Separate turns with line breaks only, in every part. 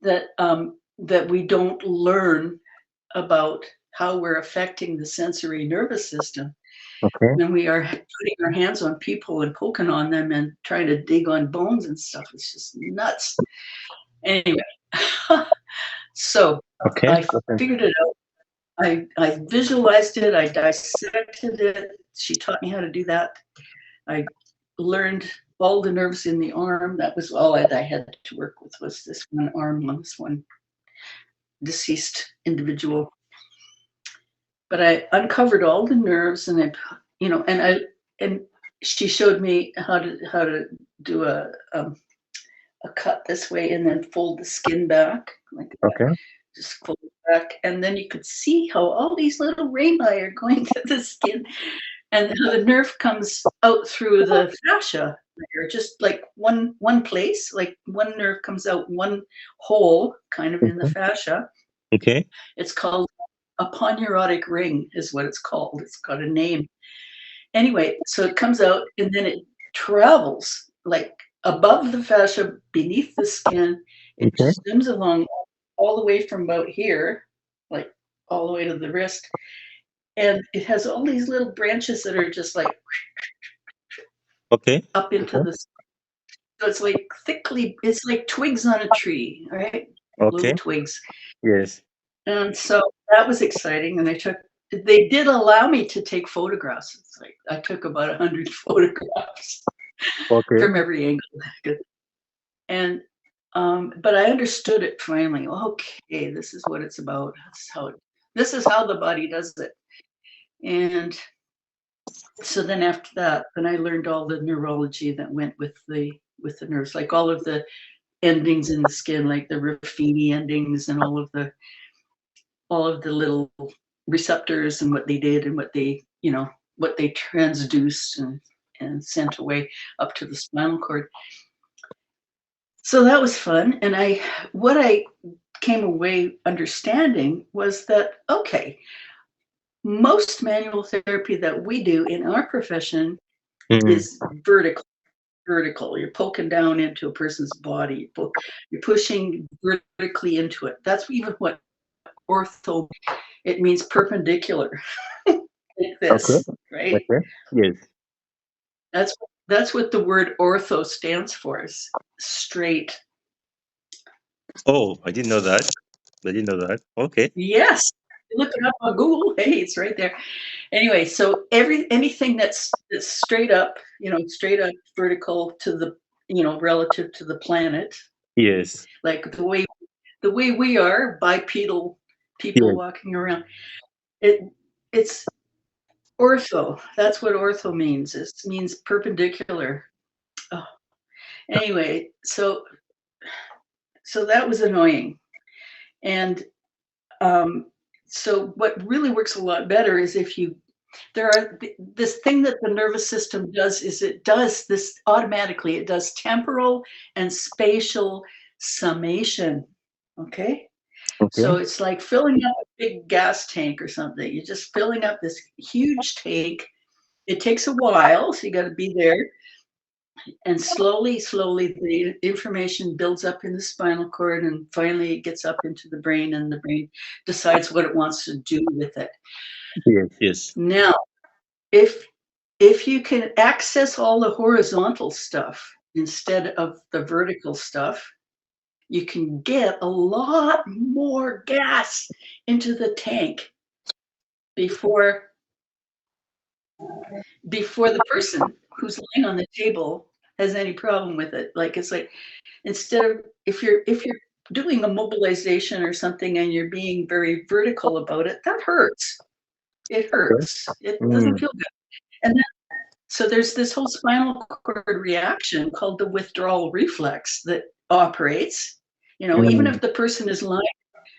that we don't learn about how we're affecting the sensory nervous system
Okay.
when we are putting our hands on people and poking on them and trying to dig on bones and stuff. It's just nuts. Anyway, so
Okay.
I figured it out. I visualized it. I dissected it. She taught me how to do that. I learned all the nerves in the arm. That was all I had to work with, was this one arm on this one deceased individual. But I uncovered all the nerves, and and she showed me how to do a cut this way and then fold the skin back like that.
Okay.
Just fold it back, and then you could see how all these little rayi are going to the skin, and how the nerve comes out through the fascia layer, just like one place, like one nerve comes out one hole, kind of in the
Okay.
fascia.
Okay.
It's called a poneurotic ring, is what it's called. It's got a name. Anyway, so it comes out and then it travels like above the fascia, beneath the skin. It
Okay.
zooms along all the way from about here, like all the way to the wrist. And it has all these little branches that are just like
Okay.
up into
Okay.
the. So it's like it's like twigs on a tree, right? Little
Okay.
twigs.
Yes.
And so that was exciting. And they did allow me to take photographs. It's like I took about 100 photographs
Okay.
from every angle. And but I understood it finally. Okay, this is what it's about. This is how the body does it. And so then after that, then I learned all the neurology that went with the nerves, like all of the endings in the skin, like the Ruffini endings and all of the little receptors and what they did and what they transduced and sent away up to the spinal cord. So that was fun. And what I came away understanding was that, okay, most manual therapy that we do in our profession is vertical. You're poking down into a person's body. You're pushing vertically into it. That's even what ortho, it means perpendicular. Like
Okay.
this, right?
Okay. Yes.
That's what the word ortho stands for, is straight.
Oh, I didn't know that. I didn't know that. Okay.
Yes. Look it up on Google. Hey, it's right there. Anyway, so anything that's straight up, straight up vertical to the, relative to the planet,
Yes.
like the way we are bipedal people
Yes.
walking around. It's ortho. That's what ortho means. It means perpendicular. Oh. Anyway, so that was annoying. And so what really works a lot better is if this thing that the nervous system does is it does this automatically. It does temporal and spatial summation. Okay.
Okay.
So it's like filling up a big gas tank or something. You're just filling up this huge tank. It takes a while, so you got to be there. And slowly, the information builds up in the spinal cord, and finally it gets up into the brain, and the brain decides what it wants to do with it.
Yes. Yes.
Now, if you can access all the horizontal stuff instead of the vertical stuff, you can get a lot more gas into the tank before the person who's lying on the table has any problem with it. Like, it's like, instead of, if you're doing a mobilization or something and you're being very vertical about it, that hurts. It hurts. It doesn't feel good. And then, so there's this whole spinal cord reaction called the withdrawal reflex that operates. Even if the person is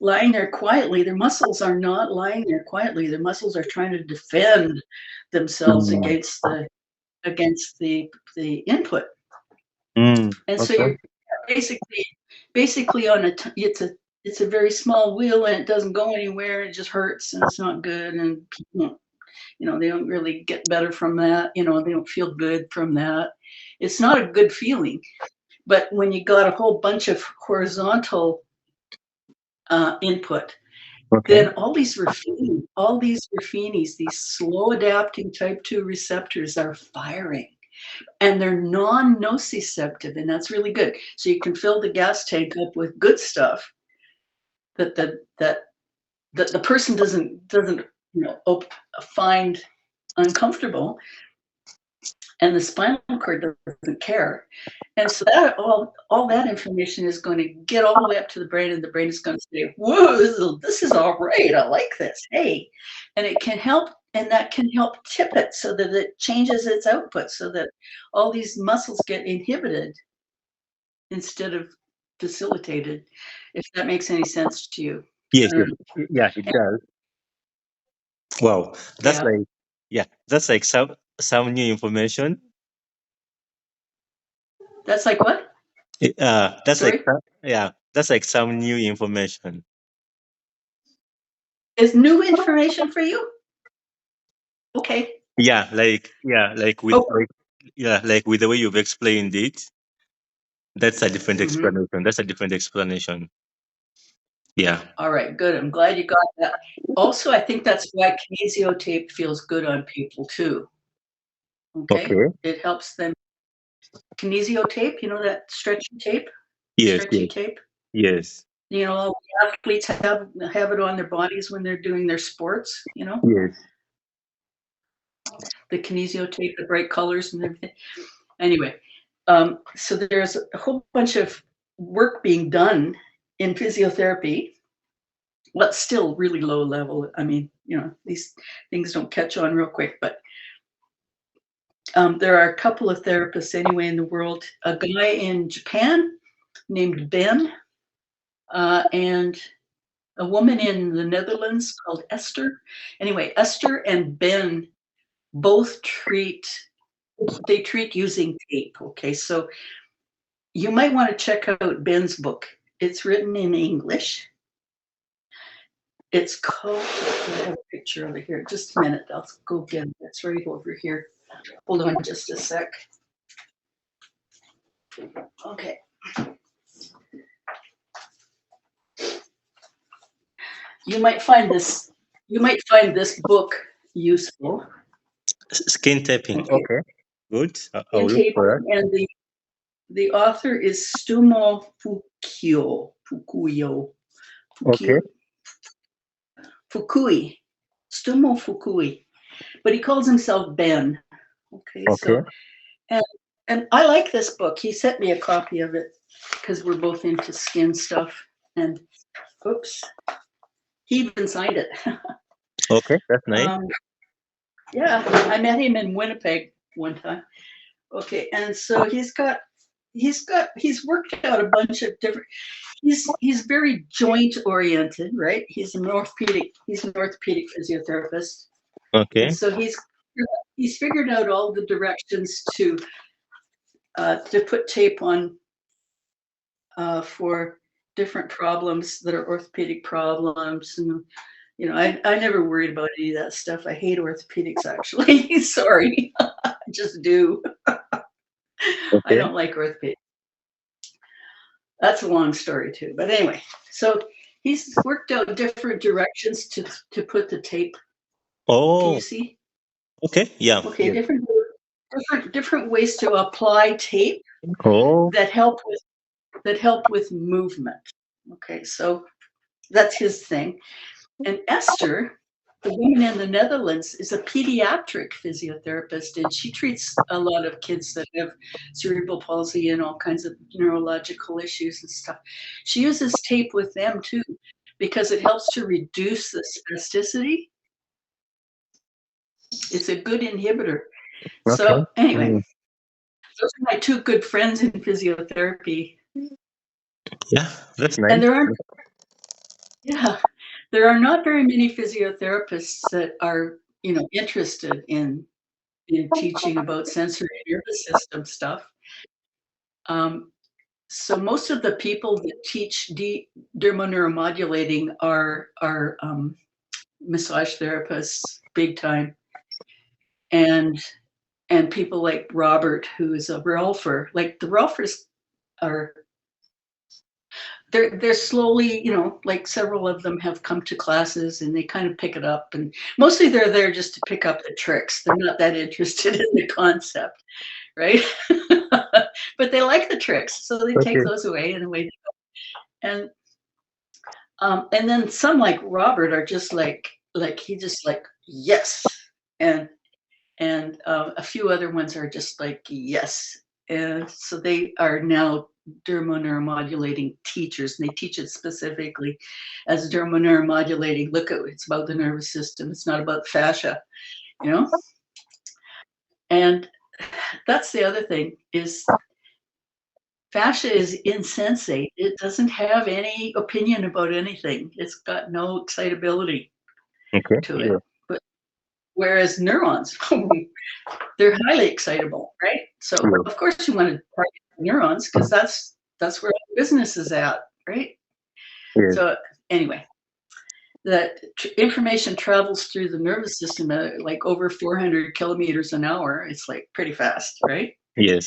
lying there quietly, their muscles are not lying there quietly. Their muscles are trying to defend themselves against the input. And so you're basically on it's a very small wheel, and it doesn't go anywhere. It just hurts, and it's not good. And people, they don't really get better from that. They don't feel good from that. It's not a good feeling. But when you got a whole bunch of horizontal input,
Okay.
then all these Raffinis, these slow adapting type 2 receptors are firing, and they're non-nociceptive, and that's really good. So you can fill the gas tank up with good stuff that the person doesn't find uncomfortable, and the spinal cord doesn't care. And so that all that information is going to get all the way up to the brain, and the brain is going to say, "Whoa, this is all right. I like this. Hey," and it can help, and that can help tip it so that it changes its output, so that all these muscles get inhibited instead of facilitated. If that makes any sense to you.
Yes, yes.
Um,
Yeah, it does. Wow, that's
yeah,
like, yeah, that's like some new information.
that's like what?
That's like
Sorry,
yeah, that's like some new information.
is new information for you? Okay.
With
Oh.
like with the way you've explained it, that's a different
Mhm.
explanation. That's a different explanation. Yeah.
All right, good. I'm glad you got that. Also, I think that's why kinesio tape feels good on people too. Okay,
Okay.
it helps them. Kinesio tape, you know that
Yes,
stretchy
yes,
tape.
yes,
You know, all the athletes have it on their bodies when they're doing their sports. You know,
yes.
the kinesio tape, the bright colors and everything. Anyway, so there's a whole bunch of work being done in physiotherapy. Well, still really low level. I mean, these things don't catch on real quick, but there are a couple of therapists anyway in the world. A guy in Japan named Ben, and a woman in the Netherlands called Esther. Anyway, Esther and Ben both treat using tape. Okay, so you might want to check out Ben's book. It's written in English. It's called, I have a picture of it here. Just a minute, I'll go get it. It's right over here. Hold on just a sec. Okay. You might find this book useful.
Skin tapping.
Okay.
Okay. Good. I
In
will look for that.
taping, and the author is Stumo Fukuyo.
Okay.
Fukui. Stumo Fukui. But he calls himself Ben. Okay,
Okay.
so and I like this book. He sent me a copy of it because we're both into skin stuff. And oops, he even signed it.
Okay. That's nice.
Yeah, I met him in Winnipeg one time. Okay, and so he's worked out a bunch of different. He's very joint oriented, right? He's an orthopedic physiotherapist, and
Okay.
so he's figured out all the directions to put tape on for different problems that are orthopedic problems. And I never worried about any of that stuff. I hate orthopedics, actually. Sorry, I just do. I
Okay.
don't like orthopedics. That's a long story too. But anyway, so he's worked out different directions to put the tape. Can you
Oh.
see?
Okay. Yeah.
Okay,
Yes.
different ways to apply tape
Oh.
that help with movement. Okay, so that's his thing. And Esther, the woman in the Netherlands, is a pediatric physiotherapist, and she treats a lot of kids that have cerebral palsy and all kinds of neurological issues and stuff. She uses tape with them too, because it helps to reduce the spasticity. It's a good inhibitor.
Okay.
So anyway,
Mm.
those are my two good friends in physiotherapy.
Yeah. That's
And
nice.
yeah, there are not very many physiotherapists that are, interested in teaching about sensory nervous system stuff. So most of the people that teach dermoneuromodulating are massage therapists, big time, and people like Robert, who is a Ralpher. Like the Ralphers are they're slowly, like several of them have come to classes and they kind of pick it up, and mostly they're there just to pick up the tricks. They're not that interested in the concept, right? But they like the tricks, so they take
Okay.
those away and away they go. And then some like Robert are just like he just like yes, and a few other ones are just like yes, and so they are now dermoneuromodulating teachers, and they teach it specifically as dermoneuromodulating. Look, it's about the nervous system. It's not about fascia, you know. And that's the other thing is fascia is insensate. It doesn't have any opinion about anything. It's got no excitability
Okay.
to
Yeah.
it. But whereas neurons, they're highly excitable, right? So
Yeah.
of course you want to target neurons because that's where the business is at, right?
Yeah.
So anyway, the information travels through the nervous system at like over 400 kilometers an hour. It's like pretty fast, right?
Yes.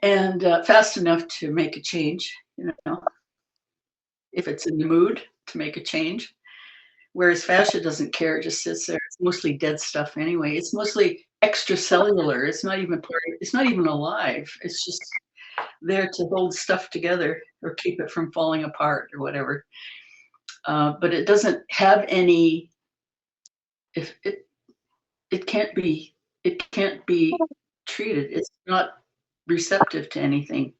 And fast enough to make a change, if it's in the mood to make a change. Whereas fascia doesn't care, it just sits there. It's mostly dead stuff anyway. It's mostly extracellular. It's not even alive. It's just there to hold stuff together or keep it from falling apart or whatever. But it doesn't have any. If it can't be treated. It's not receptive to anything,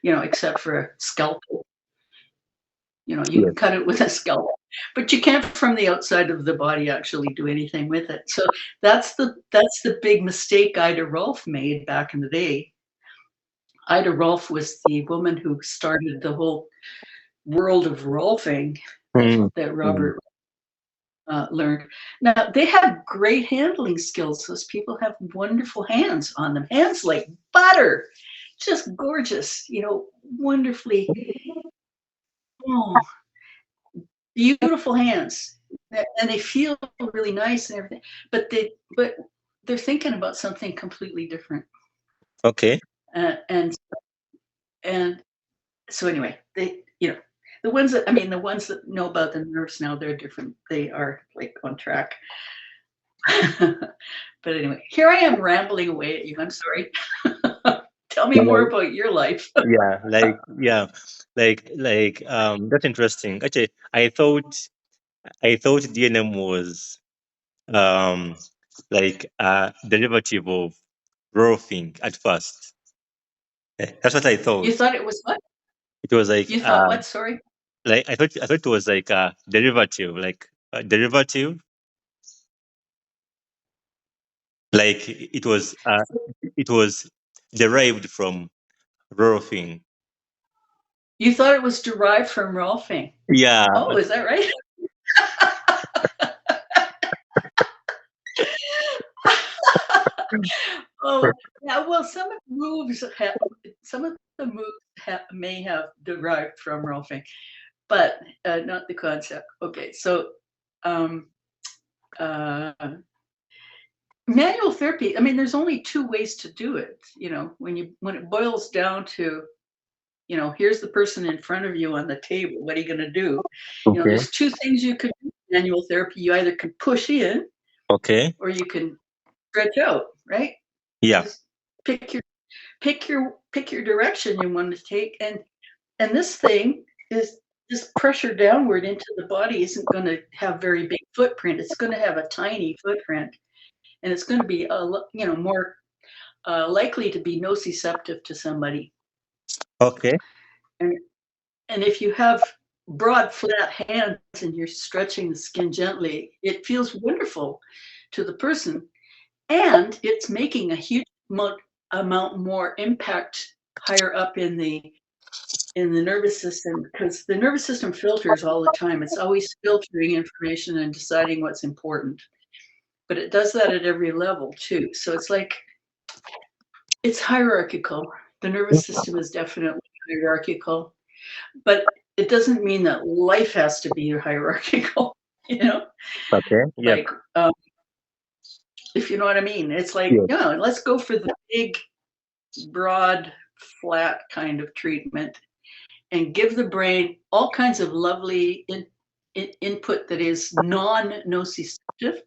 except for a scalpel. You
Yes.
can cut it with a scalpel, but you can't from the outside of the body actually do anything with it. So that's the big mistake Ida Rolf made back in the day. Ida Rolf was the woman who started the whole world of Rolfing that Robert learned. Now they have great handling skills. Those people have wonderful hands on them. Hands like butter, just gorgeous. Wonderfully. Oh, beautiful hands, and they feel really nice and everything, but they're thinking about something completely different.
Okay.
And so anyway, the ones that know about the nerves now, they're different. They are like on track. But anyway, here I am rambling away at you. I'm sorry. Tell me more about your life.
Yeah, that's interesting. Actually, I thought DNM was um like a derivative of roughing at first. That's what I
You
thought.
thought it was what?
It was like
You thought what? Sorry.
I thought it was like a derivative, like it was derived from roughing.
You thought it was derived from Rolfing.
Yeah.
Oh, is that right? Oh, yeah. Well, some of the moves may have derived from Rolfing, but not the concept. Okay, so um, uh, manual therapy. I mean, there's only two ways to do it. When it boils down to, here's the person in front of you on the table. What are you going to do?
Okay.
There's two things you could do in manual therapy. You either can push in,
Okay.
or you can stretch out. Right?
Yeah.
Just pick your direction you want to take, and this thing is this pressure downward into the body isn't going to have very big footprint. It's going to have a tiny footprint, and it's going to be more likely to be nociceptive to somebody.
Okay.
And if you have broad flat hands and you're stretching the skin gently, it feels wonderful to the person, and it's making a huge amount more impact higher up in the nervous system, because the nervous system filters all the time. It's always filtering information and deciding what's important, but it does that at every level too. So it's hierarchical. The nervous system is definitely hierarchical, but it doesn't mean that life has to be hierarchical.
Okay. Yeah.
Like if you know what I mean. It's like,
Yeah.
yeah, let's go for the big, broad, flat kind of treatment. and give the brain all kinds of lovely input that is non-nociceptive,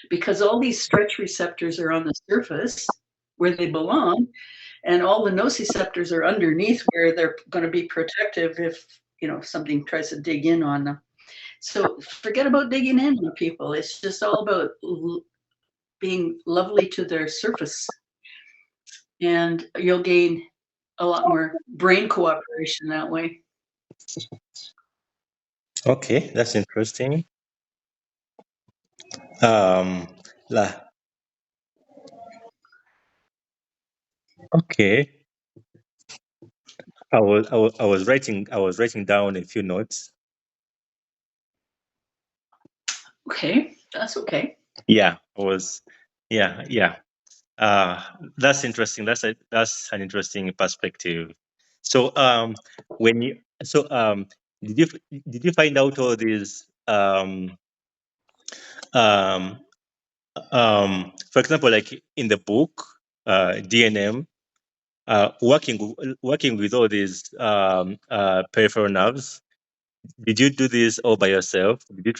because all these stretch receptors are on the surface where they belong, and all the nociceptors are underneath where they're going to be protective if something tries to dig in on them. So forget about digging in on people. It's just all about being lovely to their surface, and you'll gain a lot more brain cooperation that way.
Okay, that's interesting. Um, la, okay. I was writing down a few notes.
Okay, that's okay.
Yeah, I was. Yeah, yeah. Uh, that's interesting. That's an interesting perspective. So, when you so did you find out all these um for example, like in the book DNM, working with all these peripheral nerves. Did you do this all by yourself? Did you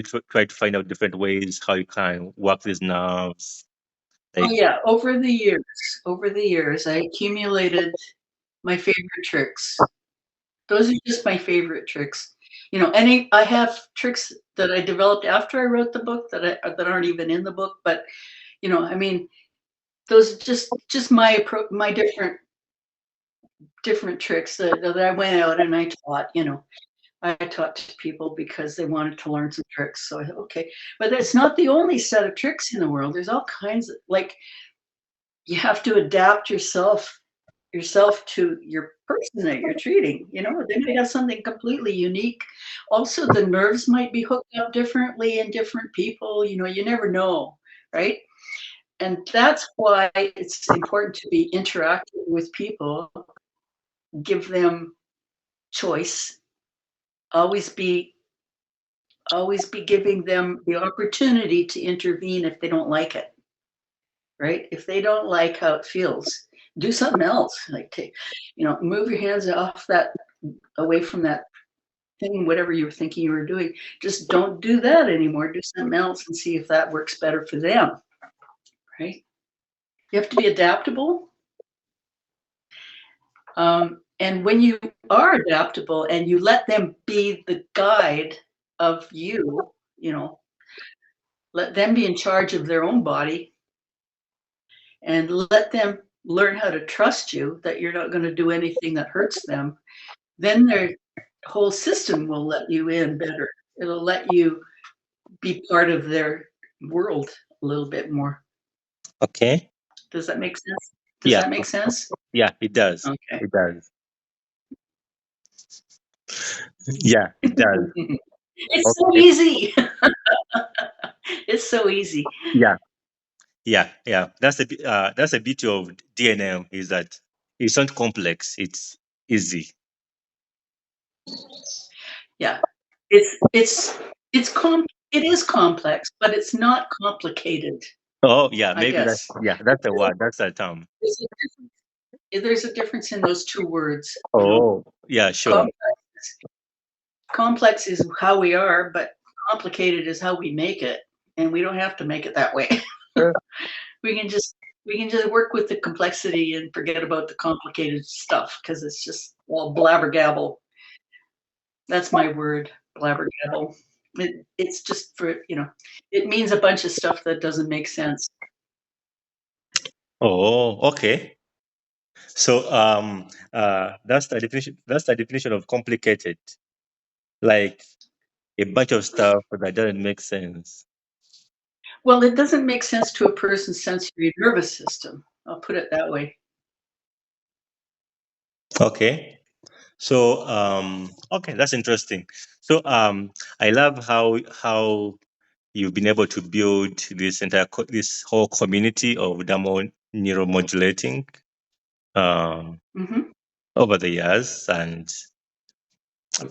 try to find out different ways how you can work these nerves?
Oh
Like,
yeah, over the years, I accumulated my favorite tricks. Those are just my favorite tricks. I have tricks that I developed after I wrote the book that aren't even in the book, but I mean, those are just my different tricks that I went out and I taught. I taught to people because they wanted to learn some tricks. So I thought, okay, but that's not the only set of tricks in the world. There's all kinds of, like, you have to adapt yourself to your person that you're treating. They might have something completely unique. Also, the nerves might be hooked up differently in different people. You never know, right? And that's why it's important to be interactive with people, give them choice, always be giving them the opportunity to intervene if they don't like it, right? If they don't like how it feels, do something else. Like, move your hands away from that thing, whatever you were thinking you were doing. Just don't do that anymore. Do something else and see if that works better for them, right? You have to be adaptable. And when you are adaptable and you let them be the guide of you know, let them be in charge of their own body, and let them learn how to trust you, that you're not going to do anything that hurts them, then their whole system will let you in better. It'll let you be part of their world a little bit more.
okay,
Does that make sense? Does
yeah,
that make sense?
yeah, it does.
Okay.
It does. Yeah, it does.
It's so
Okay.
easy. It's so easy.
Yeah, yeah, yeah. That's a beauty of DNM, is that it's not complex. It's easy.
Yeah. It is complex, but it's not complicated,
Oh, yeah,
I
maybe
guess.
that's the word. That's the term.
There's a there's a difference in those two words.
Oh, yeah, sure.
Complex, complex is how we are, but complicated is how we make it, and we don't have to make it that way.
Sure.
we can just we can just work with the complexity and forget about the complicated stuff, because it's just all blabbergabble. That's my word, blabbergabble. It's just it means a bunch of stuff that doesn't make sense.
Oh, okay. So, that's the definition of complicated. Like a bunch of stuff that doesn't make sense.
Well, it doesn't make sense to a person's sensory nervous system. I'll put it that way.
Okay. So, okay, that's interesting. So, I love how you've been able to build this whole community of demo neuromodulating um,
Hmm.
over the years, and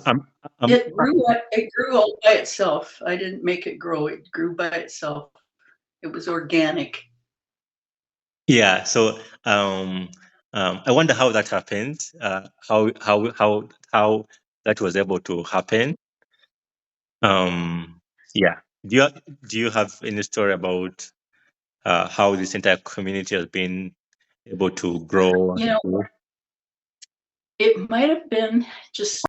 I'm, I'm
It grew all by itself. I didn't make it grow. It grew by itself. It was organic.
yeah. So, I wonder how that happened. How that was able to happen. Yeah. Do you have any story about how this entire community has been able to grow?
You know, it might have been just